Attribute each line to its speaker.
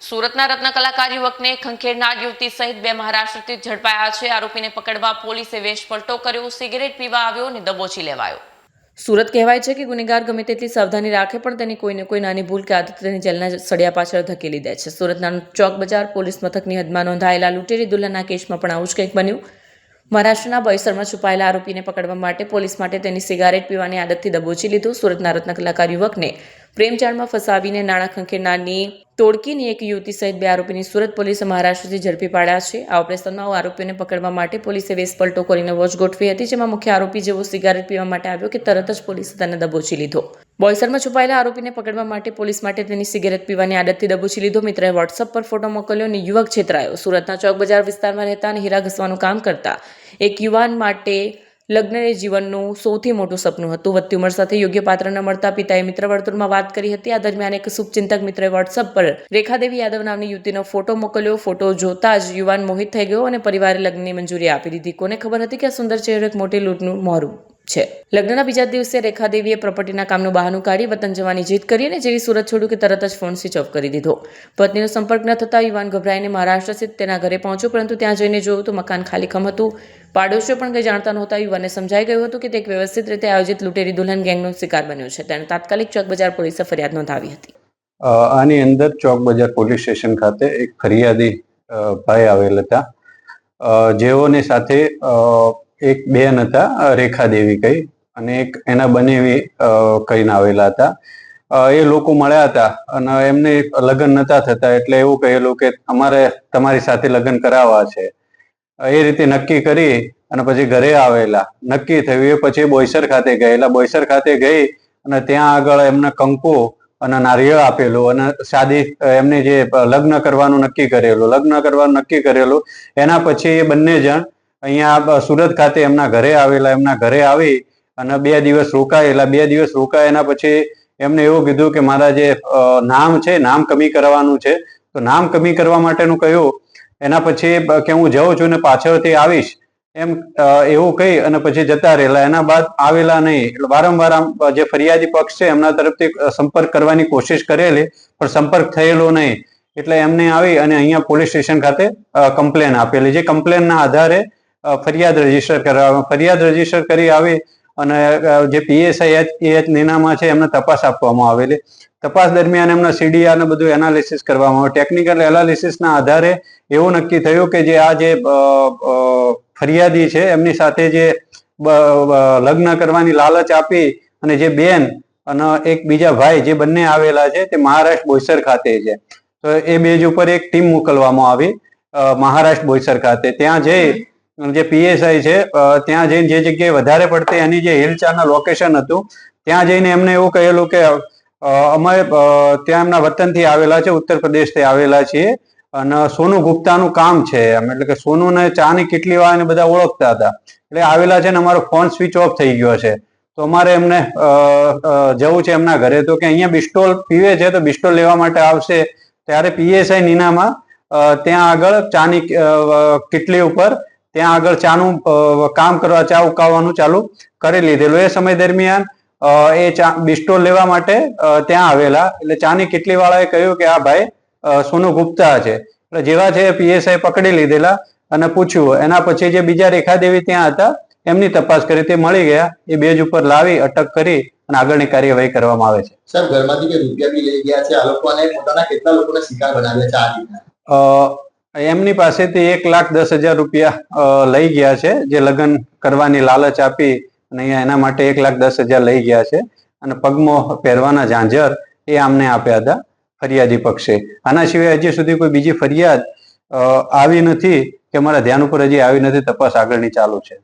Speaker 1: સુરતના રત્ન કલાકાર યુવકને ખંખેરનાર યુવતી સહિત બે મહારાષ્ટ્રથી ઝડપાયા છે. આરોપીને પકડવા પોલીસે વેશ પલટો કર્યો, સિગરેટ પીવા આવ્યો અને દબોચી લેવાયો. સુરત કહેવાય છે કે ગુનેગાર ગમે તેટલી સાવધાની રાખે પણ તેની કોઈને કોઈ નાની ભૂલ કે આદત તેને જેલના સળિયા પાછળ ધકેલી દે છે. સુરતના ચોક બજાર પોલીસ મથકની હદમાં નોંધાયેલા લૂંટેરી દુલ્હનના કેસમાં પણ આવું જ કંઈક બન્યું. મહારાષ્ટ્રના બોઈસરમાં છુપાયેલા આરોપીને પકડવા માટે પોલીસ માટે તેની સિગારેટ પીવાની આદતથી દબોચી લીધો. સુરતના રત્ન કલાકાર યુવકને પ્રેમજાળમાં ફસાવીને નાણાં ખંખેરનારની ટોળકીની એક યુવતી સહિત બે આરોપીની સુરત પોલીસે મહારાષ્ટ્રથી ઝડપી પાડ્યા છે. આ ઓપરેશનમાં આરોપીઓને પકડવા માટે પોલીસે વેશ પલટો કરીને વોચ ગોઠવી હતી, જેમાં મુખ્ય આરોપી જેવો સિગારેટ પીવા માટે આવ્યો કે તરત જ પોલીસે તેને દબોચી લીધો. બોઈસરમાં છુપાયેલા આરોપીને પકડવા માટે પોલીસ માટે તેની સિગારેટ પીવાની આદતથી દબોચી લીધો. મિત્રએ વોટ્સઅપ પર ફોટો મોકલ્યો અને યુવક છેતરાયો. સુરતના ચોક બજાર વિસ્તારમાં રહેતા અને હીરા ઘસવાનું કામ કરતા એક યુવાન માટે લગ્ન એ જીવનનું સૌથી મોટું સપનું હતું. વધતી ઉંમર સાથે યોગ્ય પાત્ર ન મળતા પિતાએ મિત્ર વર્તુળમાં વાત કરી હતી. આ દરમિયાન એક શુભચિંતક મિત્રએ વોટ્સઅપ પર રેખાદેવી યાદવ નામની યુવતીનો ફોટો મોકલ્યો. ફોટો જોતા જ યુવાન મોહિત થઈ ગયો અને પરિવારે લગ્નની મંજૂરી આપી દીધી. કોને ખબર હતી કે આ સુંદર ચહેરો એક મોટી લૂંટનું મોરું છે. લગ્નના બીજા દિવસે રેખાદેવીએ પ્રોપર્ટીના કામનું બહાનું કાઢી વતન જવાની જીદ કરી અને જેવી સુરત છોડ્યું કે તરત જ ફોન સ્વિચ ઓફ કરી દીધો. પત્નીનો સંપર્ક ન થતાં યુવાન ગભરાઈને મહારાષ્ટ્ર સ્થિત તેના ઘરે પહોંચ્યો, પરંતુ ત્યાં જઈને જોયું તો મકાન ખાલીખમ હતું. પાડોશીઓ પણ કંઈ જાણતા નહોતા. યુવાનને સમજાઈ ગયું હતું કે તે એક વ્યવસ્થિત રીતે આયોજિત લૂંટેરી દુલ્હન ગેંગનો શિકાર બન્યો છે. તેણે તાત્કાલિક ચોક બજાર પોલીસે ફરિયાદ નોંધાવી હતી.
Speaker 2: આની અંદર ચોક બજાર પોલીસ સ્ટેશન ખાતે એક ફરિયાદી ભાઈ આવેલ હતા, જેઓની સાથે એક બેન હતા રેખાદેવી કઈ અને એક એના બનેવી કહીને આવેલા હતા. એ લોકો મળ્યા હતા અને એમને લગ્ન નતા થતા એટલે એવું કહેલું કે અમારે તમારી સાથે લગ્ન કરાવવા છે. એ રીતે નક્કી કરી અને પછી ઘરે આવેલા. નક્કી થયું એ પછી બોઈસર ખાતે ગયેલા. બોઈસર ખાતે ગઈ અને ત્યાં આગળ એમને કંકુ અને નારિયેળ આપેલું અને શાદી એમને જે લગ્ન કરવાનું નક્કી કરેલું. એના પછી એ બંને જણ અહીંયા સુરત ખાતે એમના ઘરે આવેલા. એમના ઘરે આવી અને 2 દિવસ રોકાયેલા. 2 દિવસ રોકાયા પછી એમને એવું કીધું કે મારા જે નામ છે, નામ કમી કરવાનું છે. તો નામ કમી કરવા માટેનું કહ્યું. એના પછી કે હું જાઉં છું ને પાછળથી આવીશ એમ એવું કહી અને પછી જતા રહેલા. એના બાદ આવેલા નહીં. એટલે વારંવાર જે ફરિયાદી પક્ષ છે એમના તરફથી સંપર્ક કરવાની કોશિશ કરેલી પણ સંપર્ક થયેલો નહીં. એટલે એમને આવી અને અહીંયા પોલીસ સ્ટેશન ખાતે કમ્પ્લેન આપેલી. જે કમ્પ્લેનના આધારે ફરિયાદ રજીસ્ટર કરી આવી અને જે PSI નીનામાં છે એમને તપાસ આપવામાં આવેલી. તપાસ દરમિયાન એમના CDR ને બધું એનાલિસિસ કરવામાં આવ્યું. ટેકનિકલ એનાલિસિસના આધારે એવું નક્કી થયું કે જે આ જે ફરિયાદી છે એમની સાથે જે લગ્ન કરવાની લાલચ આપી અને જે બેન અને એક બીજા ભાઈ જે બંને આવેલા છે તે મહારાષ્ટ્ર બોઈસર ખાતે છે. તો એ બેજ ઉપર એક ટીમ મોકલવામાં આવી મહારાષ્ટ્ર બોઈસર ખાતે. ત્યાં જઈ જે PSI છે ત્યાં જઈને જે જગ્યાએ વધારે પડતી એની જે હિલચાલના લોકેશન હતું ત્યાં જઈને એમને એવું કહેલું કે અમે ત્યાં એમના વતનથી આવેલા છે, ઉત્તર પ્રદેશથી આવેલા છીએ અને સોનુ ગુપ્તાનું કામ છે એમ. એટલે કે સોનુ ને ચાની કેટલી વાર બધા ઓળખતા હતા. એટલે આવેલા છે ને અમારો ફોન સ્વિચ ઓફ થઈ ગયો છે તો અમારે એમને જવું છે એમના ઘરે. તો કે અહીંયા બિસ્ટોલ પીવે છે તો બિસ્ટોલ લેવા માટે આવશે. ત્યારે PSI નીનામાં ત્યાં આગળ ચાની કેટલી ઉપર ત્યાં આગળ ચાનું કામ કરવા, ચા ઉકાળવાનું ચાલુ કરી લીધેલું. એ સમય દરમિયાન એ બિસ્ટોલ લેવા માટે ત્યાં આવેલા. એટલે ચાની કેટલી વાળાએ કહ્યું કે આ ભાઈ સોનુ ગુપ્તા છે. એટલે જેવા છે PSI પકડી લીધેલા અને પૂછ્યું. એના પછી જે બીજા રેખાદેવી ત્યાં હતા એમની તપાસ કરી, તે મળી ગયા. એ બેજ ઉપર લાવી અટક કરી અને આગળની કાર્યવાહી કરવામાં આવે છે.
Speaker 3: સર, ઘરમાંથી કે રૂપિયા બી લઈ ગયા છે આ લોકો અને પોતાના કેટલા લોકોને શિકાર બનાવ્યા છે આ રીતના?
Speaker 2: એમની પાસેથી 1,10,000 રૂપિયા લઈ ગયા છે, જે લગ્ન કરવાની લાલચ આપી અને અહીંયા એના માટે 1,10,000 લઈ ગયા છે. અને પગમાં પહેરવાના ઝાંઝર એ આમને આપ્યા હતા ફરિયાદી પક્ષે. આના સિવાય હજી સુધી કોઈ બીજી ફરિયાદ આવી નથી કે અમારા ધ્યાન ઉપર હજી આવી નથી. તપાસ આગળની ચાલુ છે.